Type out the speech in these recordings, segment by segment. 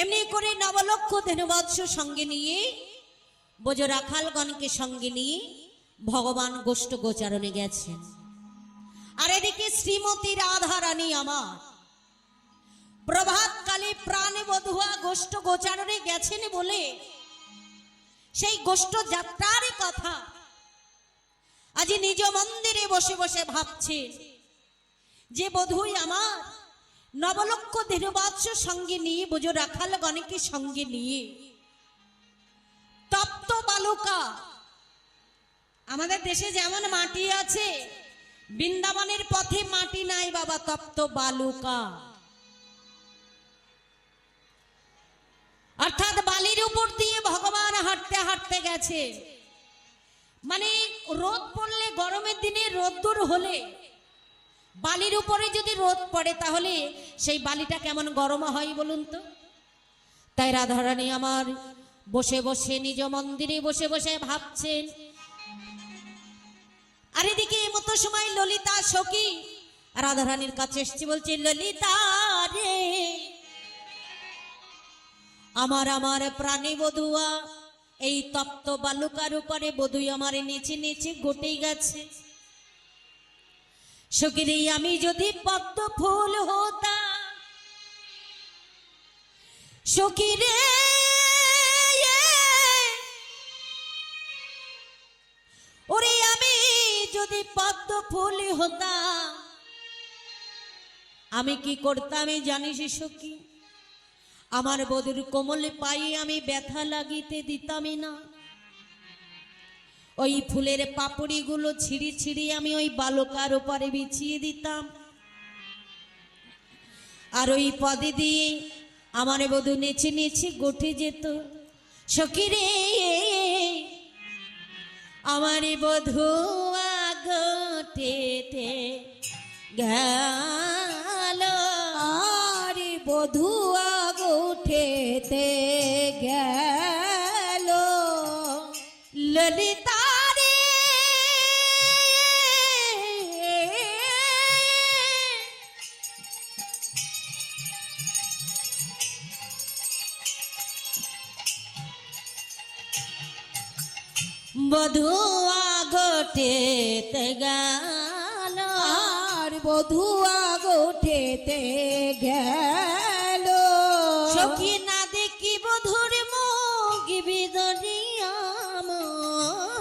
এমনি করে নবলক্ষ ধেনুবৎস সঙ্গে নিয়ে বোঝ রাখালগণকে সঙ্গে নিয়ে ভগবান গোষ্ঠ গোচারণে গেছেন। আর এদিকে শ্রীমতী রাধা রানী আমার প্রভাতকালে প্রাণে বধুয়া গোষ্ঠ গোচারণে গেছেন বলে সেই গোষ্ঠ যাত্রার কথা আজ নিজ মন্দিরে বসে বসে ভাবছেন যে বধূই আমার নবলক্ষ ধেনুবৎস সঙ্গে নিয়ে বোঝ রাখালগণকে সঙ্গে নিয়ে তপ্ত বালুকা, আমাদের দেশে যেমন মাটি আছে বৃন্দাবনের পথে মাটি নাই বাবা, তপ্ত বালুকা অর্থাৎ বালির উপর দিয়ে ভগবান হাঁটতে হাঁটতে গেছে। মানে রোদ পড়লে গরমের দিনে রোদ্দুর হলে বালির উপরে যদি রোদ পড়ে তাহলে সেই বালিটা কেমন গরম হয় বলুন তো। তাই রাধারানী আমার বসে বসে নিজ মন্দিরে বসে বসে ভাবছেন। আর এদিকে এমতো সময় ললিতা সখী রাধারানীর কাছে এসেছে, বলছে ললিতা রে আমার আমার প্রাণী বধুয়া এই তপ্ত বালুকার উপরে বধুই আমার নিচে নিচে গটেই গেছে। সখী রে আমি যদি পদ্ম ফুল হতাম, সখী রে ওরে আমি যদি পদ্ম ফুল হতাম আমি কি করতাম জানিস সখী? আমার বধূর কোমল পায়ে আমি ব্যথা লাগিতে দিতামই না। ওই ফুলের পাপড়িগুলো ছিঁড়ি ছিঁড়ি আমি ওই বালুকার উপরে বিছিয়ে দিতাম, আর ওই পদে দিয়ে আমার বধূ নেচে নেচে গঠে যেত। সখী রে আমার বধূ গটেতে গেল, আর বধূ গঠেতে গেল ললিতা রে বধুয়া গটেতে গেল, আর বধূ গঠেতে গেল সখী না দেখি বধুর মুখ বিদরিয়া,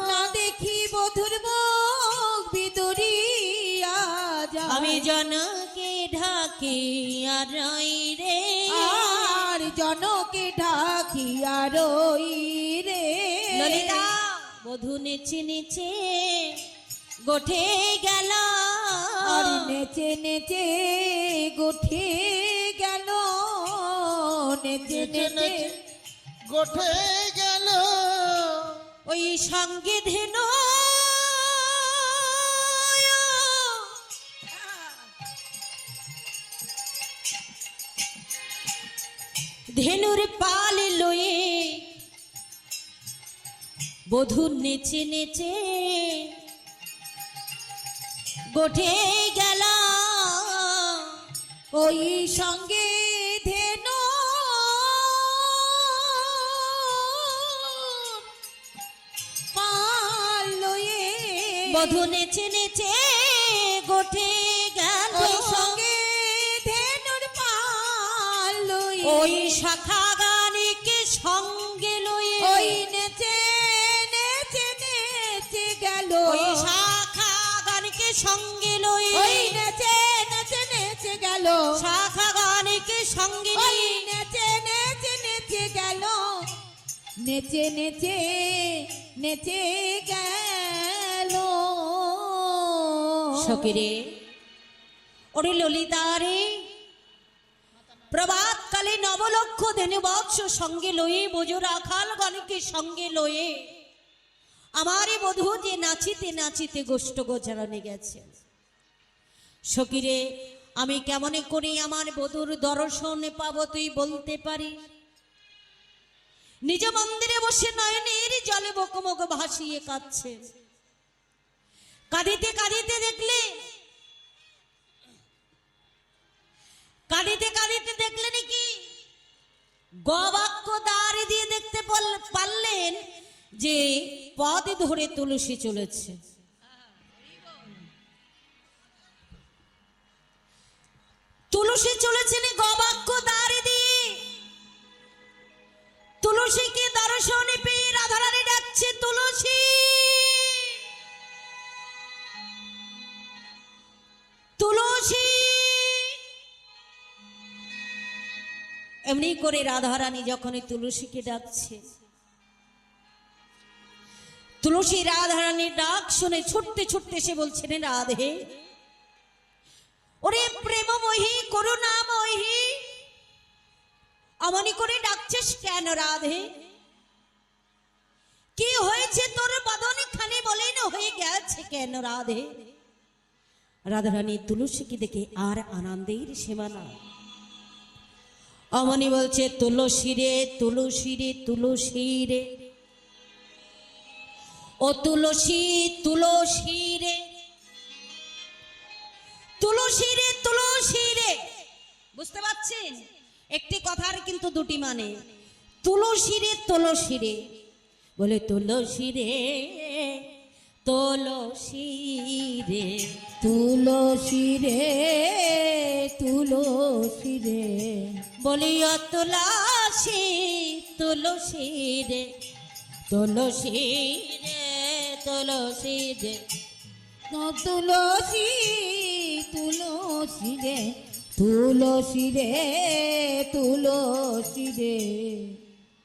না দেখি বধূর মুখ বিদরিয়া যায়। আমি জনকে ঢাকিয়া রই রে, আর জনকে ঢাকিয়া রই রে। ললিতা বধূ নেচে নেচে গঠে গেল, আর নেচে নেচে গঠে গেল, নেচে নেচে গঠে গেল ওই সঙ্গে ধেনু ধেনুর পাল লয়ে বধূ নেচে নেচে গঠে গেল। ওই সঙ্গে ধেনু পাল লয়ে বধূ নেচে নেচে গঠে গেল, ওই সঙ্গে ধেনুর পাল লয়ে ওই শাখা গানিকে সঙ্গে লয়ে, ওই নেচে নেচে নেচে গেল, ওই শাখা গানিকে সঙ্গে লয়ে, ওই নেচে নেচে নেচে গেল, শাখা গানিকে সঙ্গে ওই নিয়ে নেচে নেচে নেচে গেল, নেচে নেচে নেচে গেল। সখী রে ওরে ললিতা রে প্রভাতকালে নবলক্ষ ধেনুবৎস সঙ্গে লয়ে বোঝ রাখালগণকে সঙ্গে লয়ে আমারে বধূ যে নাচিতে নাচিতে গোষ্ঠ গোচারণে গেছে। সখী রে আমি কেমনে করে আমার বধূর দর্শন পাবো তুই বলতে পারি? নিজ মন্দিরে বসে নয়নের জলে বকমক ভাসিয়ে কাঁদছে। কাঁদিতে কাঁদিতে দেখলে কাঁদিতে কাঁদিতে দেখলে নাকি গবাক্য দাঁড়ি দিয়ে দেখতে পারলেন যে পদ ধরে তুলসী চলেছে। তুলসী চলেছেন গবাক্য দাঁড়ি দিয়ে। তুলসীকে দর্শনে পেয়ে রাধারানী ডাকছে, তুলসী তুলসী। এমনি করে রাধারানী যখন তুলসীকে ডাকছে, তুলসী রাধারানীর ডাক শুনে ছুটতে ছুটতে সে বলছেন, রাধে ওরে প্রেমময়ী করুণাময়ী, অমনি করে ডাকছিস কেন রাধে? কি হয়েছে তোর বদনে খানি বলেন হয়ে গেছে কেন রাধে? রাধারানী তুলসীকে দেখে আর আনন্দের সীমানা। অমনি বলছে, তুলসী রে তুলসী রে তুলসী রে, ও তুলসী তুলসী রে, তুলসী রে তুলসী রে। বুঝতে পারছেন? একটি কথার কিন্তু দুটি মানে। তুলসী রে তুলসী রে, বলে তুলসী রে তুলসী রে, তুলসী রে তুলসী রে, বলি ও তুলসী তুলসী রে, তুলসী রে তুলসী রে, তুলসী তুলসী রে, তুলসী রে তুলসী রে।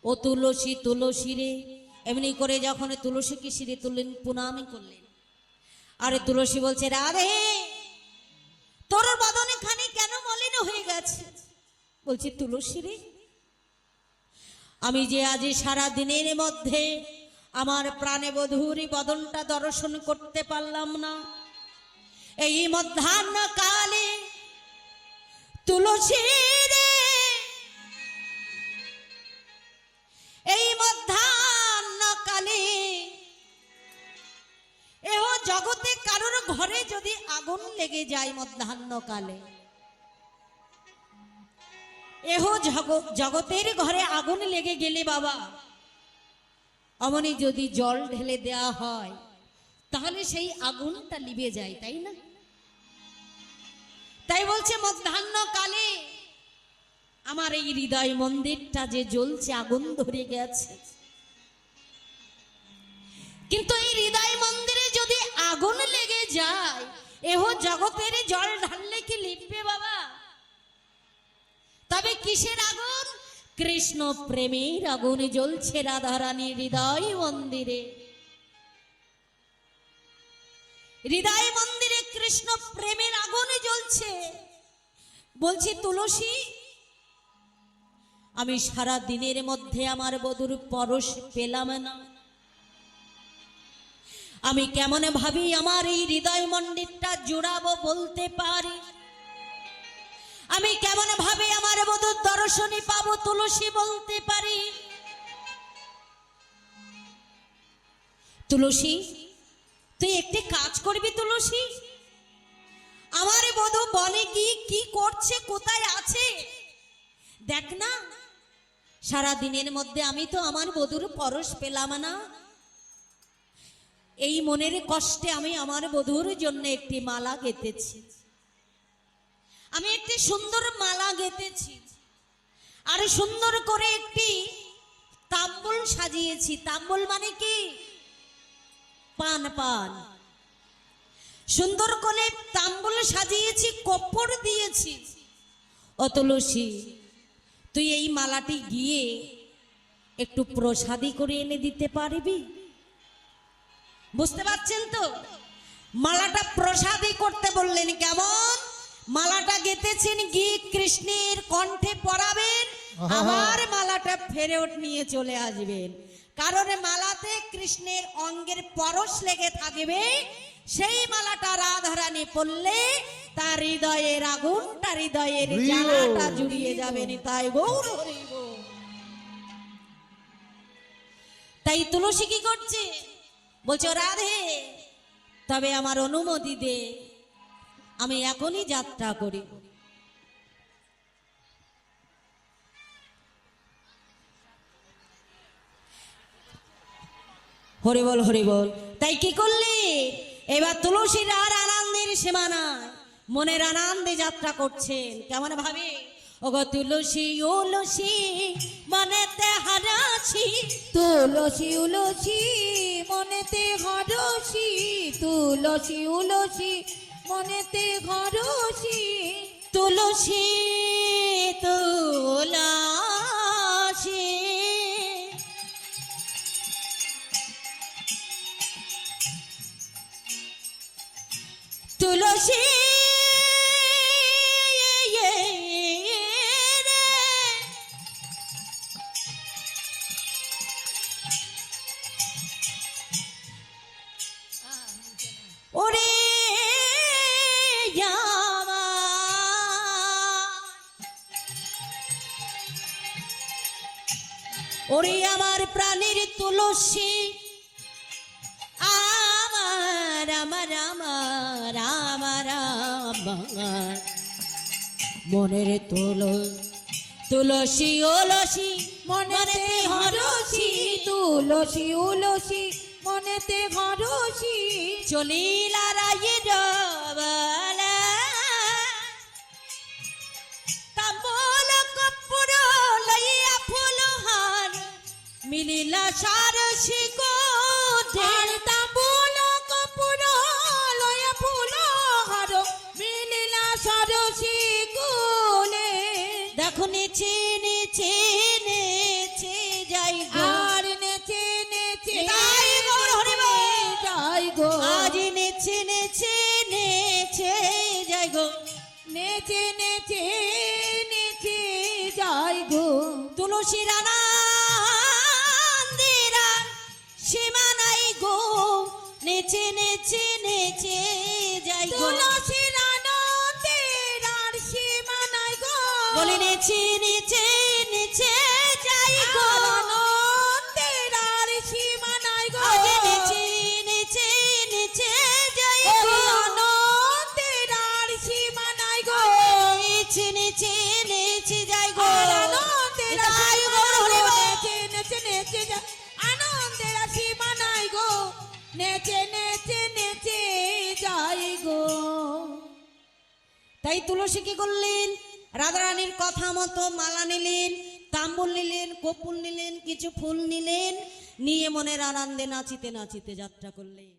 ও তুলসী তুলসী রে। এমনি করে যখন তুলসীকে শিরে তুললেন, প্রণাম করলেন। আরে তুলসী বলছে, রাধে তোর বদনে খানি কেন মলিন হয়ে গেছে? বলছে, তুলসী রে আমি যে আজ সারা দিনের মধ্যে আমার প্রাণে বধূর বদনটা দর্শন করতে পারলাম না, এই মধ্যাহ্ন কালে তুলসী রে, এই মধ্যাহ্ন কালে এহ জগতে কারোর ঘরে যদি আগুন লেগে যায় মধ্যাহ্ন কালে, এহ জগতের ঘরে আগুন লেগে গেলে বাবা, অমনি যদি জল ঢেলে দেয়া হয় তাহলে সেই আগুনটা লিভে যায়, তাই না? তাই বলছে মধ্যাহ্ন কালে আমার এই হৃদয় মন্দিরটা যে জ্বলছে, আগুন ধরে গেছে, কিন্তু এই হৃদয় মন্দিরে যদি আগুন লেগে যায়, এহ জগতের জল ঢাললে কি লিখবে বাবা? তবে কিসের আগুন? কৃষ্ণ প্রেমের আগুন জ্বলছে রাধারানীর হৃদয় মন্দিরে। হৃদয় মন্দিরে কৃষ্ণ প্রেমের আগুন জ্বলছে। বলছি, তুলসী আমি সারা দিনের মধ্যে আমার বধূর পরশ পেলাম না, আমি কেমন ভাবি আমার এই হৃদয় মন্দিরটা জোড়াবো বলতে পারি? আমি কেমন ভাবে আমার বধূর দর্শনী পাবো তুলসী বলতে পারি? তুলসী তুই একটি কাজ করবি তুলসী, আমার বধূ বনে কি করছে, কোথায় আছে দেখ না। সারা দিনের মধ্যে আমি তো আমার বধূর পরশ পেলাম না, এই মনের কষ্টে আমি আমার বধূর জন্য একটি মালা গেঁথেছি, আমি একটি সুন্দর মালা গেঁথেছি, আর সুন্দর করে একটি তাম্বুল সাজিয়েছি। তাম্বুল মানে কি? পান পান। সুন্দর করে তাম্বুল সাজিয়েছি, কর্পূর দিয়েছি। ও তুলসী তুই এই মালাটি গিয়ে একটু প্রসাদী করে এনে দিতে পারবি? বুঝতে পারছেন তো? মালাটা প্রসাদী করতে বললেন। কেমন? মালাটা গেঁথেছেন, গিয়ে কৃষ্ণের কণ্ঠে পরাবেন, আবার মালাটা ফেরত নিয়ে চলে আসবেন, কারণ মালাতে কৃষ্ণের অঙ্গের পরশ লেগে থাকবে। সেই মালাটা রাধারানী পড়লে তার হৃদয়ের আগুনটা, হৃদয়ের জ্বালাটা জুড়িয়ে যাবেন। তাই গৌর হরি বল। তাই তুলসী কি করছে? বলছো, রাধে তবে আমার অনুমতি দে, আমি এখনই যাত্রা করি। হরি বল হরি বল। তাই কি করলে এবার তুলসীর আর আনন্দের সীমা নাই, মনের আনন্দে যাত্রা করছেন কেমন ভাবে। ওগো তুলসী উলসী মনেতে হারাছি, তুলসী উলসী মনেতে হরসি, তুলসী উলসী মনেতে হরসি, তুলসী তুলসী তুলসী ওরে ওরে আমার প্রাণের তুলসী, আমার আমার আমার আমার আমার মনের তুলসী ওলসী মনেতে হরসি, তুলসী উলসী মনেতে হরসি, চলিলা রায়ের বালা তাম্বল কপুর লইয়া ফুলহার মিলিলা সারসি আর তাম্বুল কপুর লয়া ফুল হার মিলিলা সরসি কুলে, দেখো নেচে নেচে নেচে যাই গো, আর নেচে নেচে যাই গো হরি বল। যাই গো, আজ নেচে নেচে নেচে যাই গো, নেচে নেচে নেচে যাই গো, তুলসী রানান্দিরা সীমা নাই গো, নেচে নেচে নেচে যাই গো, তুলসীর আনন্দের আর সীমা নাই গো, বলে নেচে নেচে নেচে যাই গো, আনন্দের আর সীমা নাই গো, আজ নেচে নেচে নেচে যাই গো, আনন্দের আর সীমা নাই গো, নেচে নেচে নেচে যাই গো, আনন্দের আর যাই সীমা গো হরি নাই গো, বল। নেচে নেচে নেচে যাই, আনন্দের আর সীমা নাই গো, নেচে নেচে নেচে যাই গো। তাই তুলসী কি করলেন, রাধারানীর কথা মতো মালা নিলেন, তাম্বুল নিলেন, কপুল নিলেন, কিছু ফুল নিলেন, নিয়ে মনের আনন্দে নাচিতে নাচিতে যাত্রা করলেন।